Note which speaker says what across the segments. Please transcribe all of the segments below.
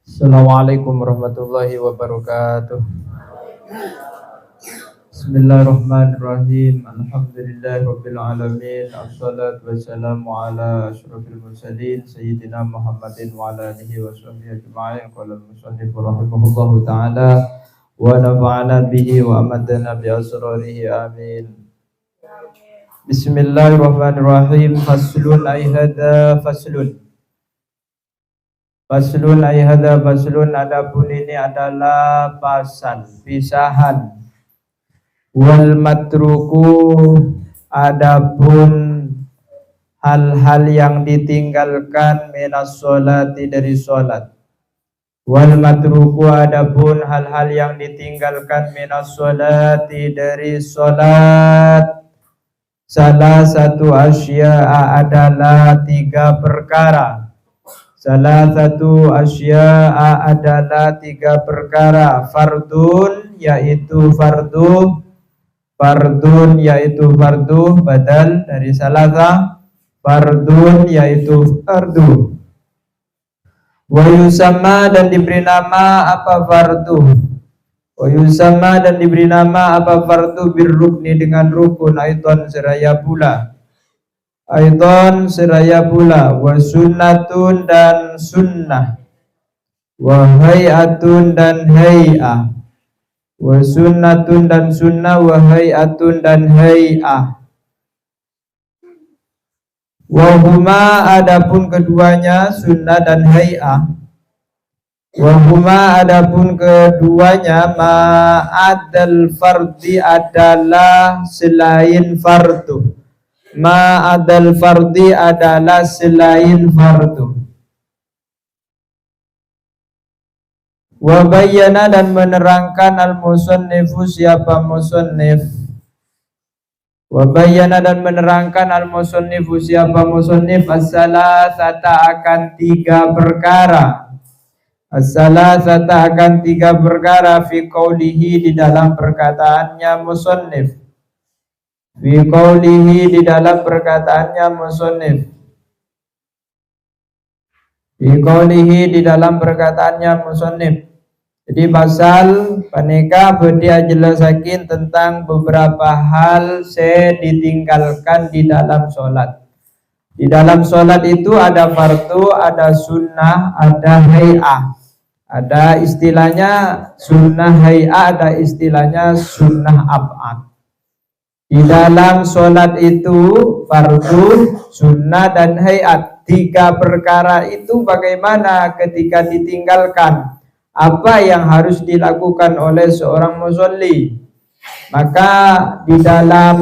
Speaker 1: Assalamualaikum warahmatullahi wabarakatuh. Bismillahirrahmanirrahim. Alhamdulillahirabbil alamin. Assalatu wassalamu ala asyrofil mursalin sayyidina Muhammadin wa ala alihi washabbihi ajma'in. Qala al-musannif rahimahullahu ta'ala wa nafa'ana bihi wa amadana bi asrarihi amin. Bismillahirrahmanirrahim. Faslun ay hadza faslun. Faslun ay hadza faslun, adapun ini adalah pasal pisahan. Wal matruku, adapun hal-hal yang ditinggalkan minas sholati, dari sholat. Wal matruku, adapun hal-hal yang ditinggalkan minas sholati, dari sholat. Salah satu asya'a, adalah 3 perkara. Salah satu asya'a, adalah 3 perkara. Fardun, yaitu fardu. Fardun, yaitu fardu, badal dari salasa. Fardun, yaitu fardu. Wa yusamma, dan diberi nama apa fardu. Wa yusamma, dan diberi nama apa fardu birrukni, dengan rukun. Aiton, seraya pula. Aiton, seraya pula. Wa sunnatun, dan sunnah. Wa hayatun, dan hay'ah. Wa sunnatun, dan sunnah. Wa hayatun, dan hay'ah. Wa huma, adapun keduanya, sunnah dan hay'ah. Wa huma, adapun keduanya, ma'adal fardi, adalah selain fardu. Ma'adal fardi, adalah selain fardu. Wa bayyana, dan menerangkan al-musannifu, siapa musannif. Wa bayyana, dan menerangkan al-musannifu, siapa musannif, as-salasata, akan 3 perkara. As-salasata, akan 3 perkara, fi qaulihi, di dalam perkataannya musannif. Fi qaulihi, di dalam perkataannya musannif. Fi qaulihi, di dalam perkataannya musannif. Jadi pasal paneka dia jelasakin tentang beberapa hal saya ditinggalkan di dalam sholat. Di dalam sholat itu ada fardu, ada sunnah, ada hay'ah. Ada istilahnya sunnah hay'ah, ada istilahnya sunnah ab'ad. Di dalam sholat itu fardu, sunnah, dan hayat. 3 perkara itu bagaimana ketika ditinggalkan? Apa yang harus dilakukan oleh seorang musolli? Maka di dalam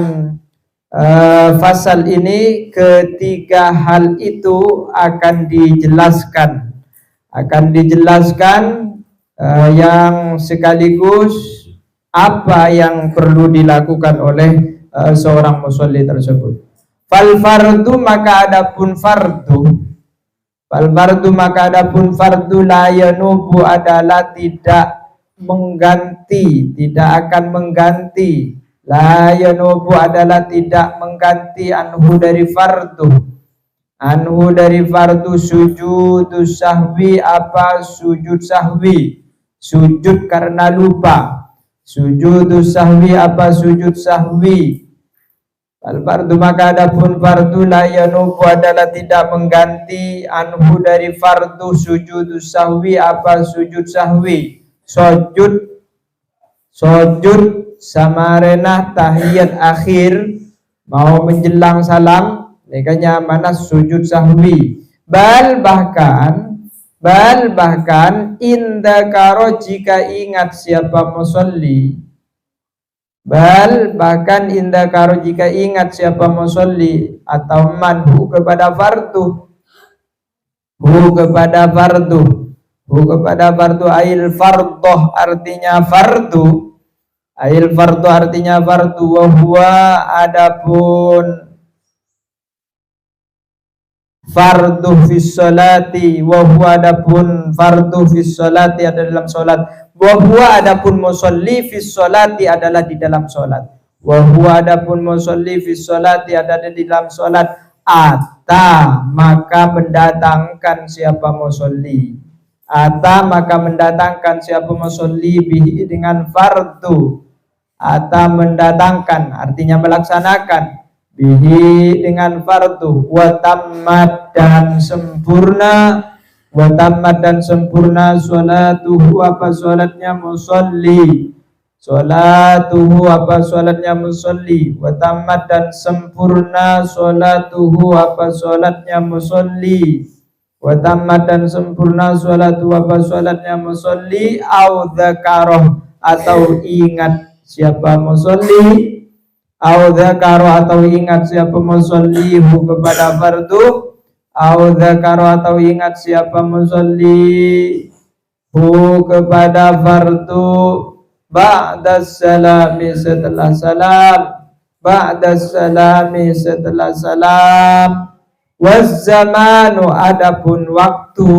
Speaker 1: fasal ini ketiga hal itu akan dijelaskan. Akan dijelaskan yang sekaligus apa yang perlu dilakukan oleh seorang musolli tersebut. Fal fardu, maka adapun fardu. Fal fardu, maka adapun fardu, la yanubu, adalah tidak mengganti, tidak akan mengganti. La yanubu, adalah tidak mengganti, anhu, dari fardu. Anhu, dari fardu, sujud sahwi, apa sujud sahwi, sujud karena lupa. Sujud sahwi, apa sujud sahwi. Al-fardu, maka adapun fardu, la yanubu, adalah tidak mengganti, anhu, dari fardu, sujud sahwi, apa sujud sahwi. Sujud samarena tahiyat akhir, mau menjelang salam, makanya mana sujud sahwi. Bal bahkan indakaro, jika ingat siapa musolli. Bahkan indakaro, jika ingat siapa musolli, atau manhu, kepada fardu. Hu kepada fardu, ail fardoh, artinya fardu. Ail fardu, artinya fardu. Wa huwa, adapun fardu fis sholati, wa huwa, adapun fardu fis sholati, ada dalam sholat. Wa huwa, adapun musolli fis sholati, adalah di dalam sholat. Wa huwa, adapun musolli fis sholati, ada di dalam sholat. Ata, maka mendatangkan siapa musolli. ata maka mendatangkan siapa musolli bihi dengan fardu, ata mendatangkan artinya melaksanakan, bihi dengan fardu, wa tammat dan sempurna, wa tammat dan sempurna sholatuhu apa sholatnya musolli, sholatuhu apa sholatnya musolli, wa tammat dan sempurna sholatuhu apa sholatnya musolli, wa tammat dan sempurna sholatuhu apa sholatnya musolli, au dzakaroh atau ingat siapa musolli, au dzakaroh atau ingat siapa musolli hu kepada fardu, au dzakaroh atau ingat siapa musolli hu kepada fardu, ba'da salami setelah salam, ba'da salami setelah salam, wazzamanu adapun waktu,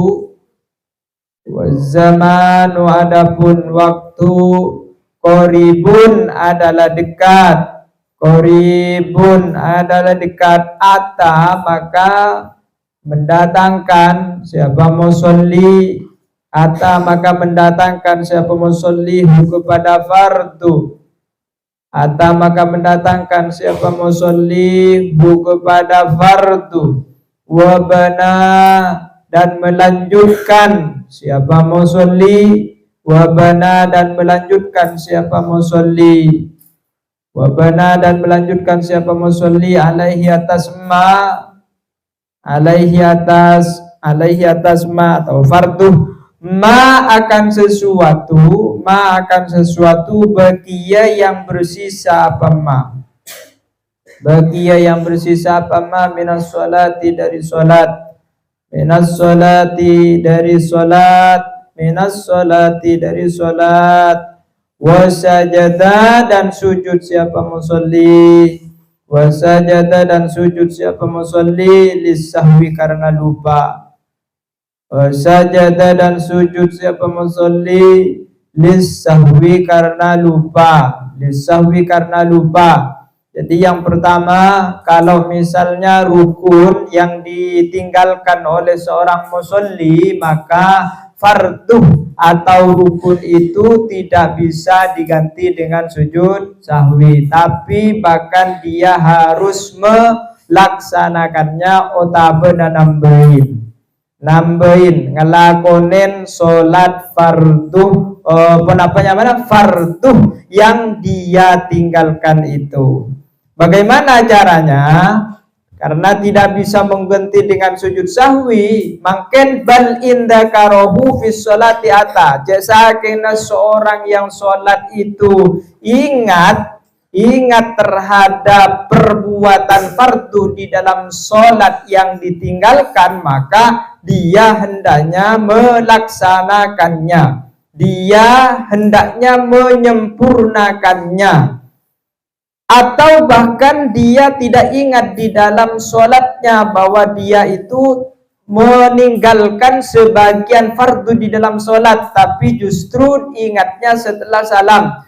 Speaker 1: wazzamanu adapun waktu, qoribun adalah dekat, qoribun adalah dekat, ata maka mendatangkan siapa musolli, ata maka mendatangkan siapa musolli kepada fardu, ata maka mendatangkan siapa musolli kepada fardu, wabana dan melanjutkan siapa musolli, wabana dan melanjutkan siapa musolli, wabana dan melanjutkan siapa musolli alaihi atas ma, alaihi atas ma atau fardu, ma akan sesuatu, ma akan sesuatu, baqiya yang bersisa apa ma, baqiya yang bersisa apa ma, minas sholati dari sholat, minas sholati dari sholat, minas sholati dari sholat, wasajada dan sujud siapa musolli, wasajada dan sujud siapa musolli, lisahwi karena lupa, wasajada dan sujud siapa musolli, lisahwi karena lupa, lisahwi karena lupa. Jadi yang pertama, kalau misalnya rukun yang ditinggalkan oleh seorang musolli, maka fardu atau rukun itu tidak bisa diganti dengan sujud sahwi, tapi bahkan dia harus melaksanakannya otabe dan nambahin ngelakonin sholat fardu, penapanya mana fardu yang dia tinggalkan itu. Bagaimana caranya? Karena tidak bisa mengganti dengan sujud sahwi, makin bal inda karohu fi sholati ata, jasa kena seorang yang sholat itu ingat terhadap perbuatan fardu di dalam sholat yang ditinggalkan, maka dia hendaknya melaksanakannya, dia hendaknya menyempurnakannya. Atau bahkan dia tidak ingat di dalam sholatnya bahwa dia itu meninggalkan sebagian fardu di dalam sholat, tapi justru ingatnya setelah salam.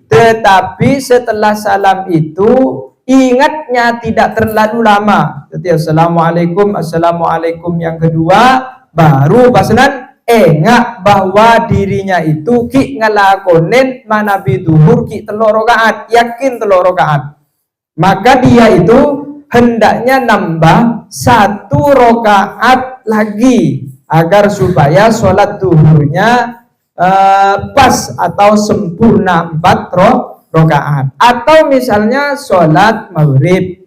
Speaker 1: Tetapi setelah salam itu ingatnya tidak terlalu lama. Jadi assalamualaikum yang kedua baru pasanan enggak bahwa dirinya itu ki ngelakonin manabi duhur ki telur rakaat, yakin telur rakaat, maka dia itu hendaknya nambah 1 rakaat lagi agar supaya sholat duhurnya pas atau sempurna 4 rakaat. Atau misalnya sholat maghrib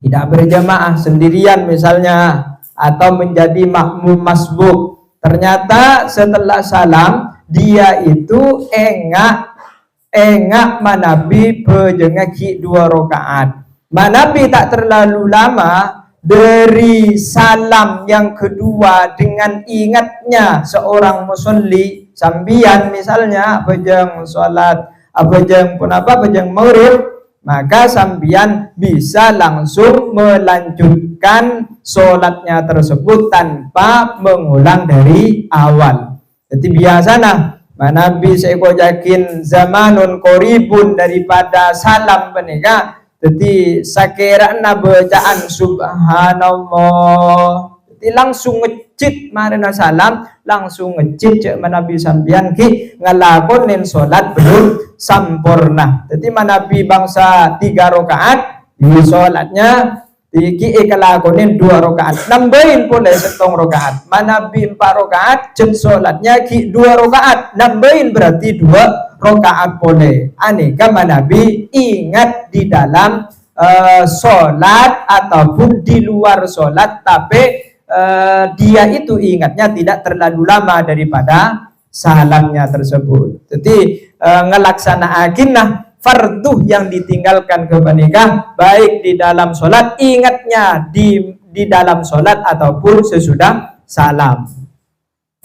Speaker 1: tidak berjamaah sendirian misalnya, atau menjadi makmum masbuk, ternyata setelah salam dia itu enggak manabi pejengaki 2 rakaat. Manabi tak terlalu lama dari salam yang kedua dengan ingatnya seorang musolli sambian misalnya pejeng sholat pejeng maghrib, maka sambian bisa langsung melanjutkan sholatnya tersebut tanpa mengulang dari awal. Jadi biasanya Nabi saya yakin zamanun koribun daripada salam penikah. Jadi sakirana bacaan subhanallah. Jadi Jadi langsung ngecit marina salam, langsung ngecit cek manabi sambian ki ngelakonin sholat belum sampurna. Jadi manabi bangsa 3 rakaat di sholatnya iki ikalakonin 2 rakaat, nambahin boleh 1 rakaat. Manabi 4 rakaat cek sholatnya ki 2 rakaat, nambahin berarti 2 rakaat boleh. Aneka manabi ingat di dalam sholat ataupun di luar sholat, tapi dia itu ingatnya tidak terlalu lama daripada salamnya tersebut. Jadi ngelaksanakan fardu yang ditinggalkan kepada baik di dalam sholat, ingatnya di dalam sholat ataupun sesudah salam.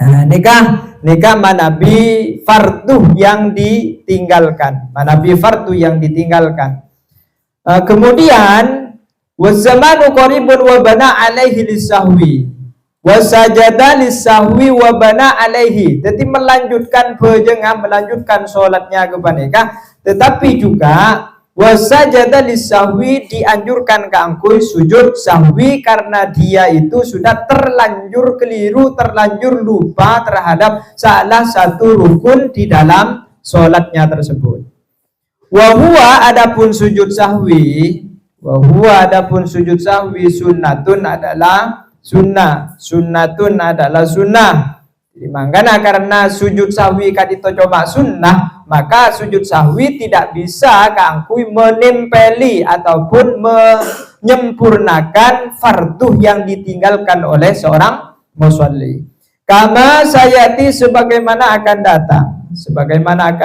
Speaker 1: Nah, nikah manabi fardu yang ditinggalkan, manabi fardu yang ditinggalkan. Kemudian wazamanu qaribun wa bana alaihi lisahwi wasajada lisahwi wa bana alaihi. Jadi melanjutkan bejengah, melanjutkan sholatnya kepada, tetapi juga wasajada lisahwi dianjurkan keangkui sujud sahwi karena dia itu sudah terlanjur keliru, terlanjur lupa terhadap salah satu rukun di dalam sholatnya tersebut. Wahua adapun sujud sahwi, sunnatun adalah sunnah, sunnatun adalah sunnah. Jadi makanya karena sujud sahwi kadito coba sunnah, maka sujud sahwi tidak bisa keangkui menempeli ataupun menyempurnakan fardu yang ditinggalkan oleh seorang musolli. Kama sayati sebagaimana akan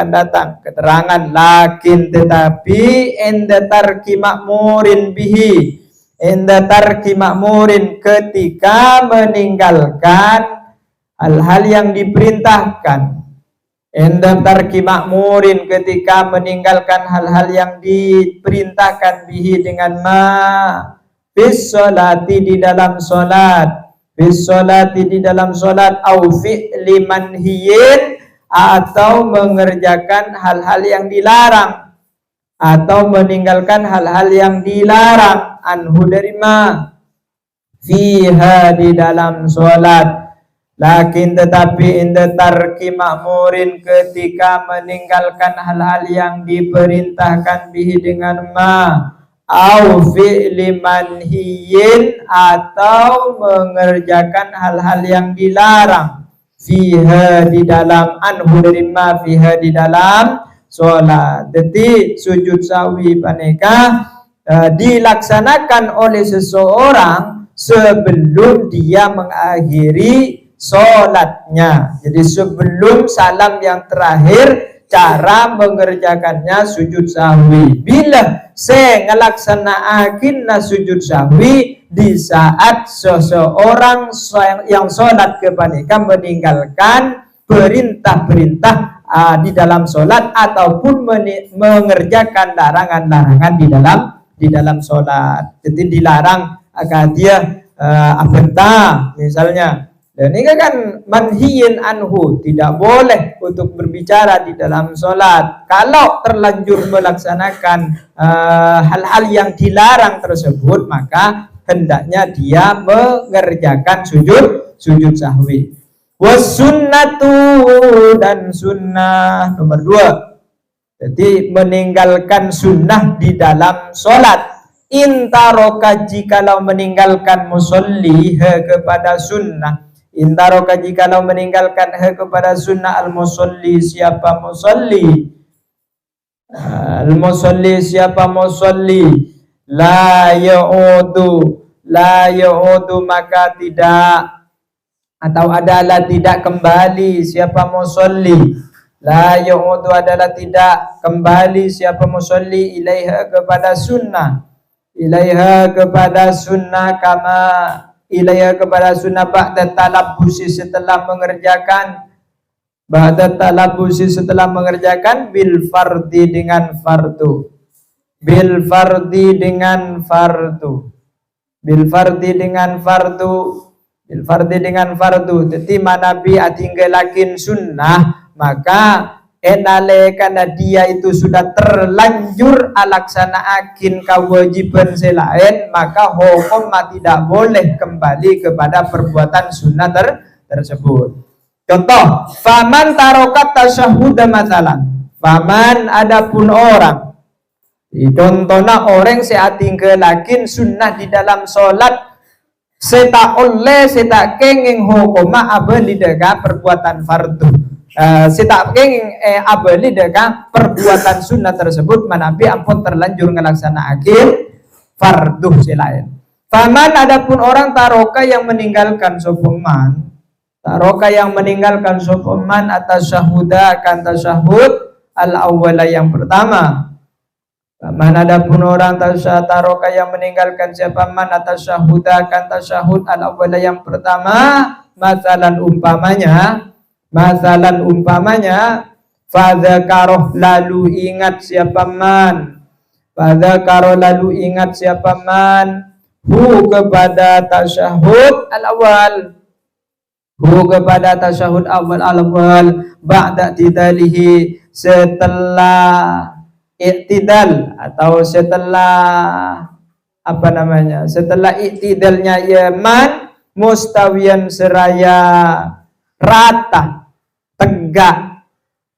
Speaker 1: datang keterangan, lakin tetapi endatar kimakmurin bihi, endatar kimakmurin ketika meninggalkan hal-hal yang diperintahkan, endatar kimakmurin ketika meninggalkan hal-hal yang diperintahkan bihi dengan bis sholati di dalam sholat, bis sholati di dalam sholat, au fi'li manhiyin atau mengerjakan hal-hal yang dilarang, atau meninggalkan hal-hal yang dilarang, anhu dari fiha di dalam sholat. Lakin tetapi inda tarki makmurin ketika meninggalkan hal-hal yang diperintahkan bihi dengan au fi'li manhiyin atau mengerjakan hal-hal yang dilarang, fiha di dalam, anhu dari fiha di dalam sholat. Jadi sujud sahwi paneka dilaksanakan oleh seseorang sebelum dia mengakhiri sholatnya. Jadi sebelum salam yang terakhir, cara mengerjakannya sujud sahwi. Bila saya ngelaksanakan sujud sahwi di saat seseorang yang sholat kepada meninggalkan perintah-perintah di dalam sholat ataupun mengerjakan larangan-larangan di dalam sholat. Jadi dilarang agar dia abenta misalnya. Dan ini kan manhiyin anhu, tidak boleh untuk berbicara di dalam sholat. Kalau terlanjur melaksanakan hal-hal yang dilarang tersebut, maka hendaknya dia mengerjakan sujud sahwi. Wasunnatu dan sunnah nomor 2. Jadi meninggalkan sunnah di dalam sholat. Intaroka jikalau meninggalkan musolli kepada sunnah. Intaroka jikalau meninggalkan kepada sunnah al-musolli, siapa musolli? Al-musolli siapa musolli? La ya'udu maka tidak atau adalah tidak kembali siapa musolli. La ya'udu adalah tidak kembali siapa musolli ilaiha kepada sunnah. Ilaiha kepada sunnah kama ilaiha kepada sunnah ba'da talabbusi setelah mengerjakan bil fardi dengan fardu, bil fardi dengan fardu. Jadi manabi atinggalakin sunnah maka enale karena dia itu sudah terlanjur alaksanaakin kewajiban selain, maka hukum tidak boleh kembali kepada perbuatan sunnah tersebut. Contoh, faman tarokat tasyahud masalan, faman adapun orang, contohnya orang seatinggalakin sunnah di dalam sholat, seta oleh seta kenging hukuma abeli deka perbuatan fardu. Seta kenging abeli deka perbuatan sunnah tersebut manabi ampun terlanjur ngelaksanakan fardu selain. Faman adapun orang taroka yang meninggalkan sopeman, taroka yang meninggalkan sopeman atas syahuda akan tasyahud al awwala yang pertama. Faman adapun orang taroka yang meninggalkan siapa man atas syahuda akan tasyahud al awwala yang pertama, masalan umpamanya fadzakaroh lalu ingat siapa man, fadzakaroh lalu ingat siapa man hu kepada tasyahud al awal, hu kepada tasyahud awal ba'da tidalihi, setelah i'tidal atau setelah apa namanya, setelah i'tidalnya yaman mustawiyan seraya rata tegak,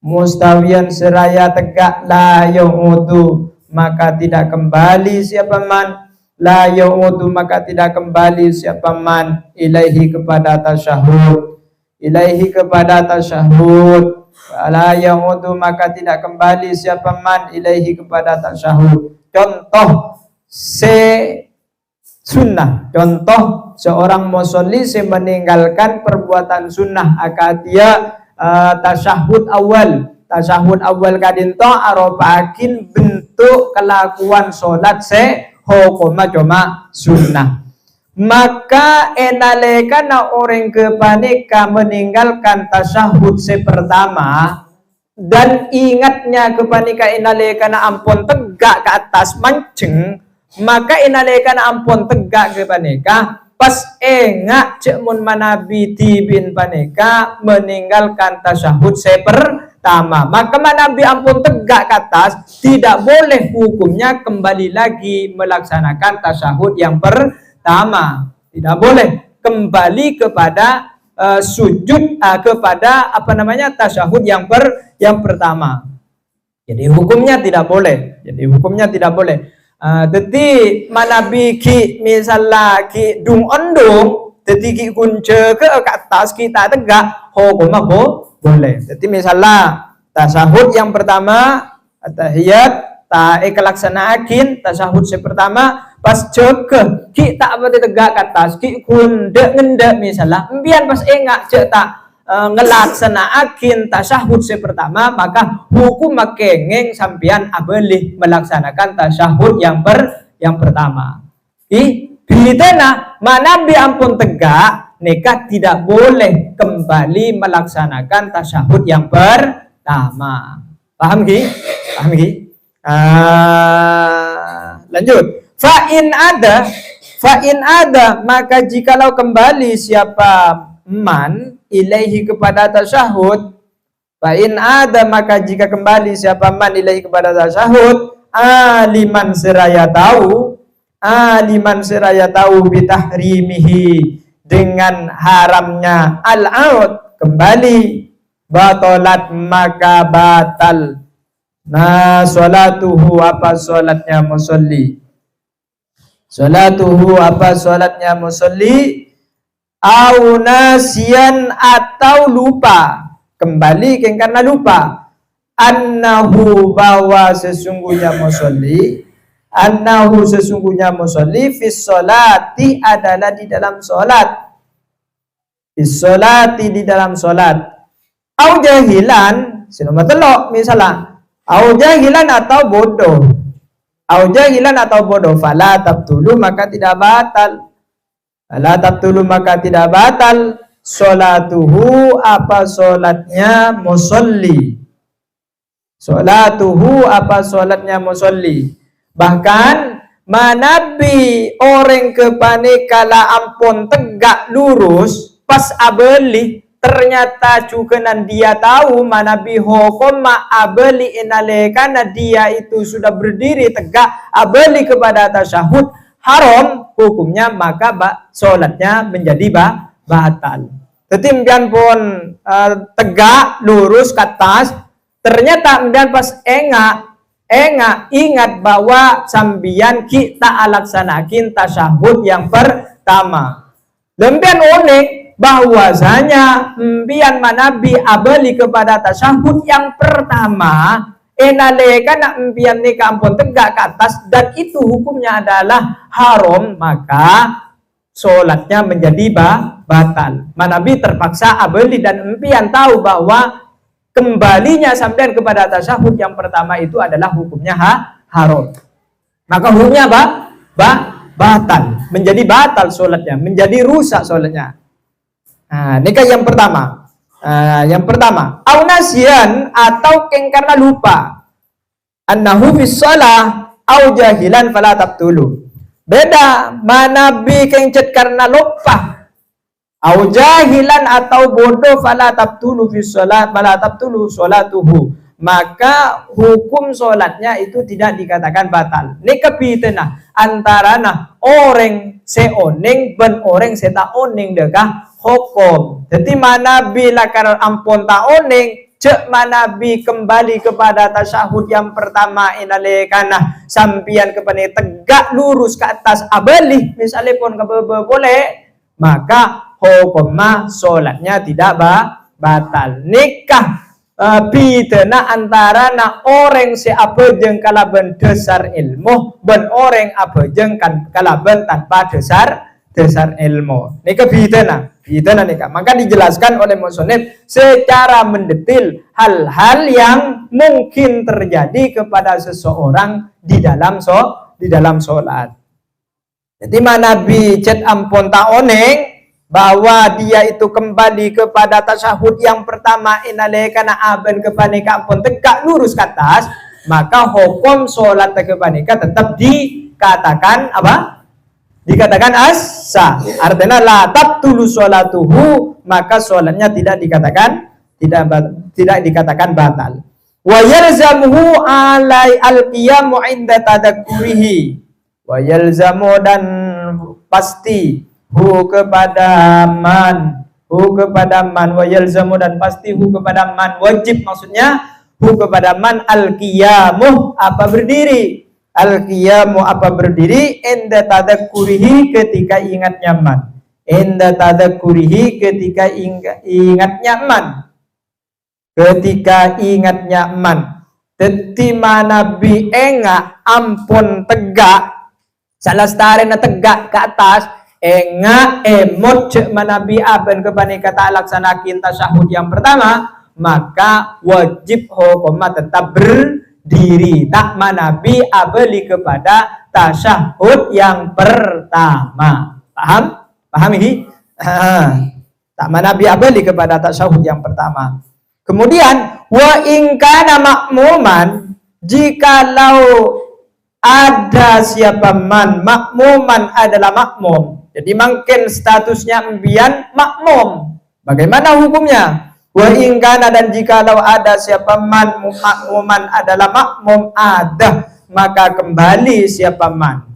Speaker 1: mustawiyan seraya tegak, la yaudu maka tidak kembali siapa man, la yaudu maka tidak kembali siapa man ilaihi kepada tasyahud, ilaihi kepada tasyahud, la yaudu maka tidak kembali siapa man ilaihi kepada tasyahud. Contoh sunnah, contoh seorang musolli meninggalkan perbuatan sunnah akad dia tasyahud awal kadinto arobakin bentuk kelakuan sholat hukuma cuma sunnah, maka enalekana orang kepanika meninggalkan tasyahud pertama dan ingatnya kepanika enalekana ampun tegak ke atas mancing, maka inalaikan ampun tegak ke paneka pas engak cekmun manabi tibin paneka meninggalkan tasyahud pertama, maka manabi ampun tegak ke atas tidak boleh hukumnya kembali lagi melaksanakan tasyahud yang pertama, tidak boleh kembali kepada sujud kepada apa namanya tasyahud yang pertama. Jadi hukumnya tidak boleh, jadi manabi ki misalnya ki dung ondong, jadi ki kunce ke atas kita tegak hukum boleh. Jadi misalnya tasyahud yang pertama tahiyat ta kelaksanaakin tasyahud pertama pas ceke ki tak apa tegak ke atas ki kunde ngende misalnya mbian pas engak cek tak ngelaksanaakin tasyahud pertama, maka hukum makengeng sampian abelih melaksanakan tasyahud yang pertama. Bidana manabi ampun tegak nikah tidak boleh kembali melaksanakan tasyahud yang pertama. Paham ki? Lanjut. Fa'in ada maka jikalau kembali siapa man ilaihi kepada tasyahud, fa'in ada maka jika kembali siapa man ilaihi kepada tasyahud, aliman seraya tahu bitahrimihi dengan haramnya al-aud kembali, batalat maka batal salatuhu apa salatnya musolli au nasian atau lupa, kembali karena lupa, annahu bahwa sesungguhnya musolli fis sholati adalah di dalam sholat, au jahilan sinoma telok misalnya, au jahilan atau bodoh, fala tabtulu maka tidak batal, sholatuhu apa sholatnya musolli, bahkan manabi orang kepanikala ampun tegak lurus pas abeli ternyata cukenan dia tahu manabi hukum abeli inalekana dia itu sudah berdiri tegak abeli kepada tasyahud haram hukumnya, maka sholatnya menjadi batal. Ketimpian pun tegak lurus ke atas, ternyata kemudian pas ingat bahwa sambian kita alaksanakin tasyahud yang pertama. Lempian unik bahwasanya mbian manabi abeli kepada tasyahud yang pertama enalekan mbian ni kampun tegak ke atas dan itu hukumnya adalah haram, maka sholatnya menjadi batal. Manabi terpaksa abeli dan mbian tahu bahwa kembalinya sampean kepada tasyahud yang pertama itu adalah hukumnya haram, maka hukumnya batal, menjadi batal sholatnya, menjadi rusak sholatnya. Nah, ini kan yang pertama. Yang pertama, au nasyan atau karena lupa. Annahu fis shalah au jahilan fala tabtulu. Beda manabi kencet karena lupa. Au jahilan atau bodoh fala tabtulu fis shalah fala tabtulu sholatuhu. Maka hukum sholatnya itu tidak dikatakan batal. Ini kepitena antara orang seoning ben orang seta oning dekah hukum. Jadi mana bila karena ampun ta oning cek mana bi kembali kepada tasyahud yang pertama inalekana sampian kepada tegak lurus ke atas abeli misalnya pun boleh, maka hukumnya sholatnya tidak batal. Nikah bidana antara orang si abejeng kalaban dasar ilmu ben orang abejeng kalaban tanpa dasar ilmu. Nika bidana nika. Maka dijelaskan oleh musannif secara mendetil hal-hal yang mungkin terjadi kepada seseorang di dalam sholat. Jadi mana bicet ampun taoneng bahwa dia itu kembali kepada tasyahud yang pertama inalekana aben kepanika ampun tegak lurus ke atas, maka hukum sholat kepanika tetap dikatakan apa? Dikatakan as-sah. Artinya la tabtulu sholatuhu, maka sholatnya tidak dikatakan batal. Wa yalzamuhu alai al-qiyamu inda tadakkurihi. Wa yalzamu dan pasti hu kepada man wa yalzamu dan pasti hu kepada man wajib, maksudnya hu kepada man al-qiyamu apa berdiri, al-qiyamu apa berdiri inda tadakkurihi ketika ingat nyaman, inda tadakkurihi ketika ingat nyaman, ketika ingat nyaman. Teti mana bi enga ampun tegak salah stare na tegak ke atas enga emot cek manabi aben kepanika tak laksanakin tasyahud yang pertama, maka wajib hukumnya tetap berdiri tak manabi abeli kepada tasyahud yang pertama. Paham ini? Tak manabi abeli kepada tasyahud yang pertama. Kemudian wa ingkana makmuman, jikalau ada siapa makmuman adalah makmum. Jadi makin statusnya mbian makmum. Bagaimana hukumnya? Wa ingkana dan jikalau ada siapa makmuman adalah makmum ada, maka kembali siapa man.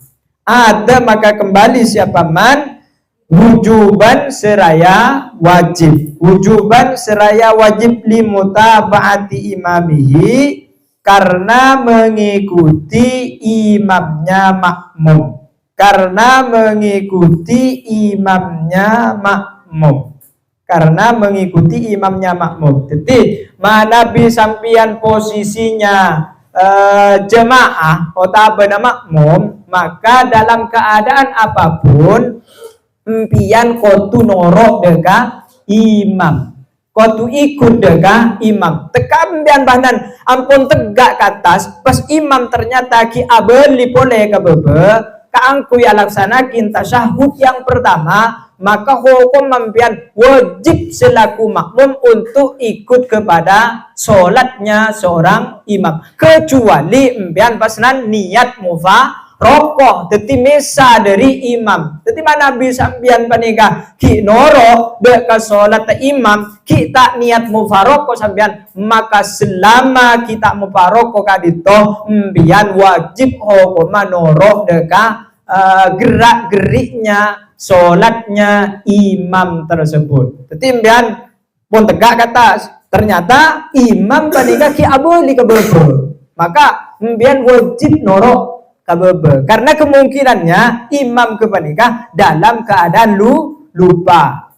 Speaker 1: Ada maka kembali siapa man wujuban seraya wajib. Wujuban seraya wajib limutaba'ati imamihi, karena mengikuti imamnya makmum. Karena mengikuti imamnya makmum. Karena mengikuti imamnya makmum. Jadi mana bisampian posisinya jemaah otabana makmum, maka dalam keadaan apapun empian kotu norok deka imam, kotu ikut deka imam. Tekambian bahnan ampun tegak ke atas pas imam ternyata ki abeli pole ke bebe kaangkui alaksanakin tasyahud yang pertama, maka hukum mampian wajib selaku makmum untuk ikut kepada sholatnya seorang imam, kecuali empian pasnan niat rokok dadi mesa dari imam. Dadi mana Nabi sambian panika ki noro de ka salat imam kita niat mufaroko sambian, maka selama kita mufaroko kadito mbian wajib hukum noro de ka gerak-geriknya salatnya imam tersebut. Dadi mbian pun tegak ke atas, ternyata imam panika ki aboli kebebe, maka mbian wajib noro kabebe, karena kemungkinannya imam kepanika dalam keadaan lupa,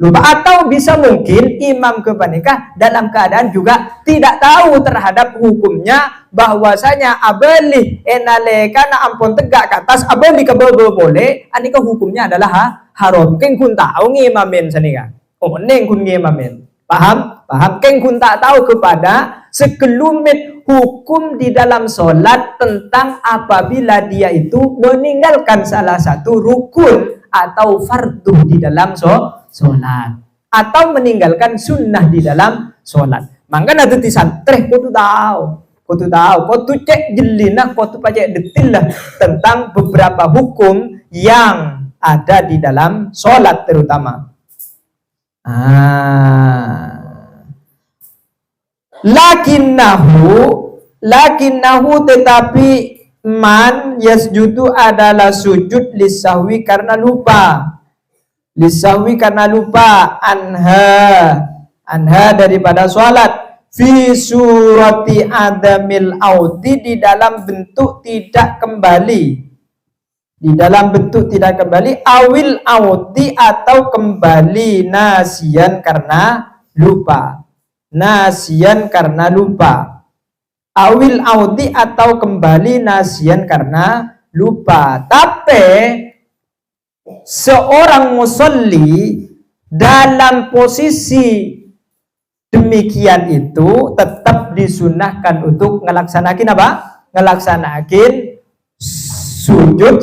Speaker 1: atau bisa mungkin imam kepanika dalam keadaan juga tidak tahu terhadap hukumnya, bahwasanya abeli enaleka na ampun tegak ke atas abeli kabebe boleh, anika hukumnya adalah haram. Keng kun tahu ngimamin sanika, neng kun ngimamin, paham keng kun tak tahu kepada sekelumit hukum di dalam sholat tentang apabila dia itu meninggalkan salah satu rukun atau fardu di dalam sholat, atau meninggalkan sunnah di dalam sholat. Maka nanti di santreh kau tu cek jelina, kau tu pajak detil lah tentang beberapa hukum yang ada di dalam sholat terutama. Lakinnahu tetapi man yasjudu adalah sujud lisahwi karena lupa, anha daripada sholat, fi surati adamil audi di dalam bentuk tidak kembali, awil audi atau kembali nasian karena lupa, awil audi atau kembali nasian karena lupa. Tapi seorang musolli dalam posisi demikian itu tetap disunahkan untuk ngelaksanakin sujud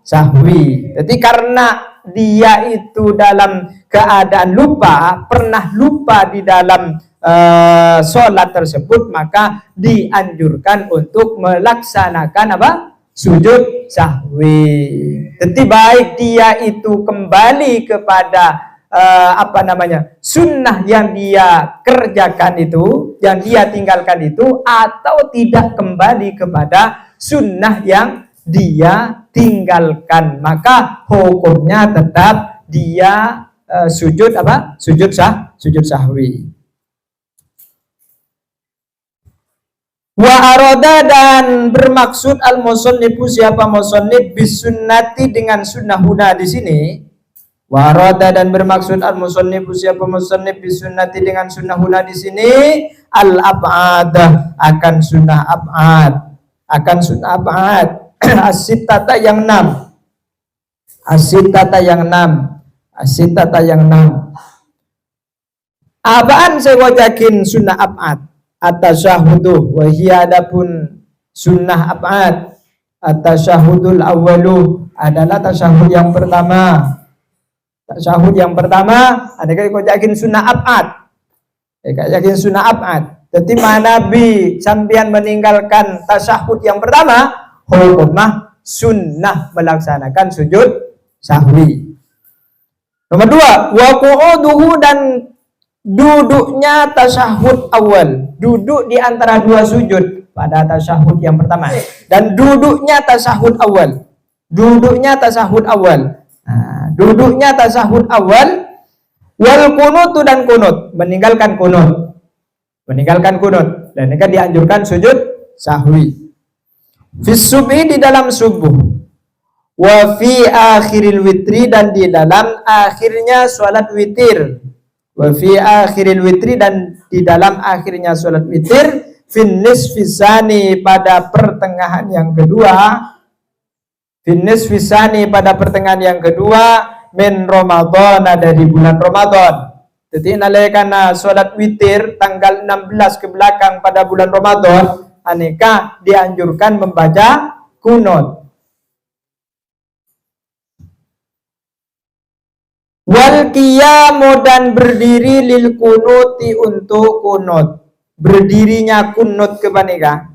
Speaker 1: sahwi. Jadi karena dia itu dalam keadaan lupa, pernah lupa di dalam sholat tersebut, maka dianjurkan untuk melaksanakan sujud sahwi. Jadi baik dia itu kembali kepada sunnah yang dia kerjakan itu, yang dia tinggalkan itu, atau tidak kembali kepada sunnah yang dia tinggalkan, maka hukumnya tetap dia sujud sahwi. Wa aroda dan bermaksud al musannifu siapa musannif bisunnati dengan sunnah huna di sini. Wa aroda dan bermaksud al musannifu siapa musannif bisunnati dengan sunnah huna di sini al ab'ad akan sunnah ab'ad, asitata yang 6. Apaan saya wajakin sunnah ab'ad? At-tasyahudu wa hiya adapun sunnah ab'ad, at-tasyahudul awwalu adalah tasyahud yang pertama. Ada kau yakin sunnah ab'ad. Yakin sunnah ab'ad. Jadi mana Nabi sambian meninggalkan tasyahud yang pertama, hukumah sunnah melaksanakan sujud sahwi. Nomor 2, wa qu'uduhu dan duduknya tasyahud awal, duduk di antara dua sujud pada tasyahud yang pertama, dan duduknya tasyahud awal, wal kunutu dan kunut, meninggalkan kunut, dan ini dianjurkan sujud sahwi. Fis subhi di dalam subuh, wa fi akhiril witri dan di dalam akhirnya salat witir. Wa fi akhiril witri dan di dalam akhirnya salat witir, fin nisfisani pada pertengahan yang kedua, min Ramadan dari bulan Ramadan. Jadi nalekana salat witir tanggal 16 ke belakang pada bulan Ramadan, aneka dianjurkan membaca kunut. Wal qiyamu dan berdiri lil kunuti untuk kunut. Berdirinya kunut kepanika.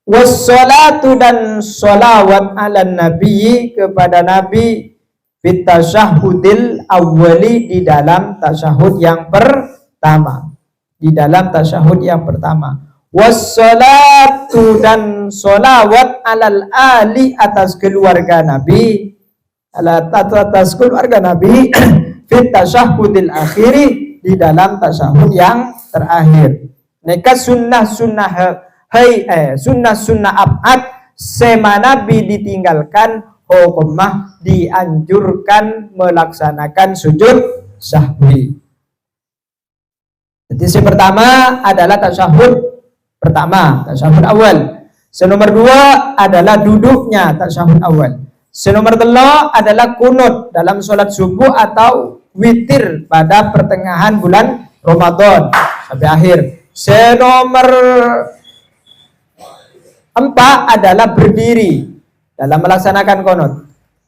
Speaker 1: wassalatu dan sholawat ala nabi kepada nabi fit tasyahudil awwali di dalam tasyahud yang pertama, di dalam tasyahud yang pertama. Wassalatu dan sholawat alal ali atas keluarga nabi, atas keluarga nabi fit tasyahudil akhiri di dalam tasyahud yang terakhir. Neka sunnah abad sema nabi ditinggalkan hukumah dianjurkan melaksanakan sujud sahwi. Jadi yang pertama adalah tasyahud pertama, tasyahud awal. Nomor 2 adalah duduknya tasyahud awal. Nomor 3 adalah kunut dalam sholat subuh atau witir pada pertengahan bulan Ramadan sampai akhir. Nomor 4 adalah berdiri dalam melaksanakan kunut.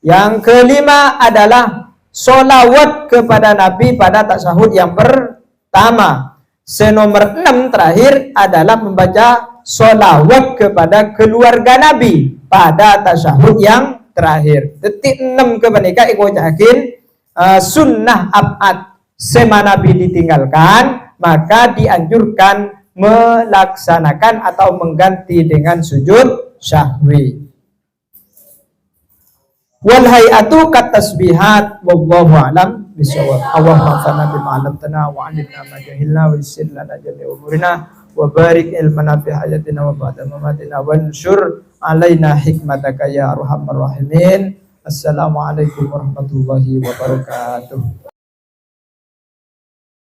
Speaker 1: Yang kelima adalah sholawat kepada Nabi pada tasyahud yang pertama. Nomor 6 terakhir adalah membaca sholawat kepada keluarga Nabi pada tasyahud yang terakhir. Detik 6 kebanika ikojakin sunnah abad sema Nabi ditinggalkan, maka dianjurkan melaksanakan atau mengganti dengan sujud syahwi. Wal hayatu kat tasbihat wallahu alam bisawab. Allahumma fana bima 'allamtana wa 'allimna ma jahilna wa yassir lana jami'a umurina wa barik ilmana fi hayatina wa ba'da mamatina wanshur alaina hikmataka ya arhamar rahimin. Assalamualaikum warahmatullahi wabarakatuh.